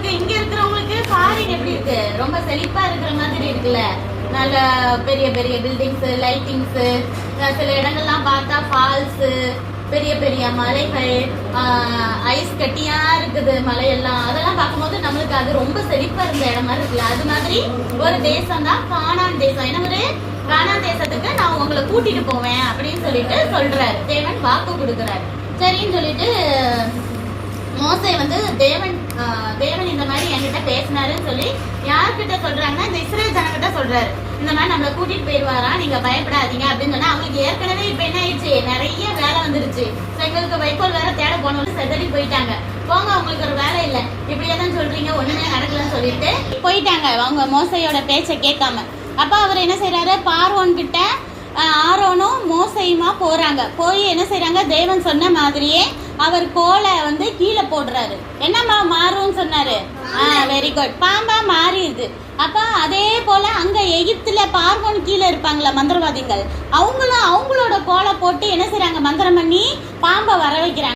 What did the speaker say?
உங்களுக்கு இங்க இருக்கிறவங்களுக்கு ஃபாரின் எப்படி இருக்கு? ரொம்ப செழிப்பா இருக்கிற மாதிரி இருக்குல்ல. நல்ல பெரிய பெரிய பில்டிங்ஸ், லைட்டிங்ஸ், சில இடங்கள்லாம் பார்த்தா ஃபால்ஸ், பெரிய பெரிய மலைகள், ஐஸ் கட்டியா இருக்குது மலையெல்லாம். அதெல்லாம் பார்க்கும்போது நம்மளுக்கு அது ரொம்ப செழிப்பா இருந்த இடம் மாதிரி இருக்குல்ல. அது மாதிரி ஒரு தேசம் தான் கானான் தேசம். என்ன ஒரு கானான் தேசத்துக்கு நான் உங்களை கூட்டிட்டு போவேன் அப்படின்னு சொல்லிட்டு சொல்றாரு. தேவன் வாக்கு கொடுக்குறாரு. சரின்னு சொல்லிட்டு மோசே வந்து தேவன் இந்த மாதிரி என்கிட்ட பேசினாருன்னு சொல்லி யார்கிட்ட சொல்றாங்கன்னா இந்த இஸ்ரேல் ஜனங்கிட்ட சொல்றாரு. இந்த மாதிரி நம்மளை கூட்டிட்டு போயிடுவாரா, நீங்க பயப்படாதீங்க அப்படின்னு சொன்னா அவங்களுக்கு ஏற்கனவே இப்ப என்ன ஆயிடுச்சு, நிறைய வேலை வந்துருச்சு. எங்களுக்கு வைக்கோல் வேற தேட போனவங்க செதறி போயிட்டாங்க. போங்க, அவங்களுக்கு ஒரு வேலை இல்லை, இப்படியேதான் சொல்றீங்க, ஒண்ணுமே நடக்கலன்னு சொல்லிட்டு போயிட்டாங்க அவங்க மோசையோட பேச்சை கேட்காம. அப்ப அவர் என்ன செய்யறாரு, பார்வோன் கிட்ட ஆரோனும் மோசையுமா போறாங்க. போய் என்ன செய்யறாங்க, தேவன் சொன்ன மாதிரியே அவர் கோலை வந்து கீழே போடுறாரு. என்னம்மா மாறும்னு சொன்னாரு. வெரி குட், பாம்பா மாறிடுது. அப்ப அதே போல அங்க எகிப்துல பார்வோன் கீழே இருப்பாங்களா மந்திரவாதிகள், அவங்களோட கோலை போட்டு என்ன செய்யறாங்க, மந்திரம் பண்ணி பாம்பை வர வைக்கிறாங்க.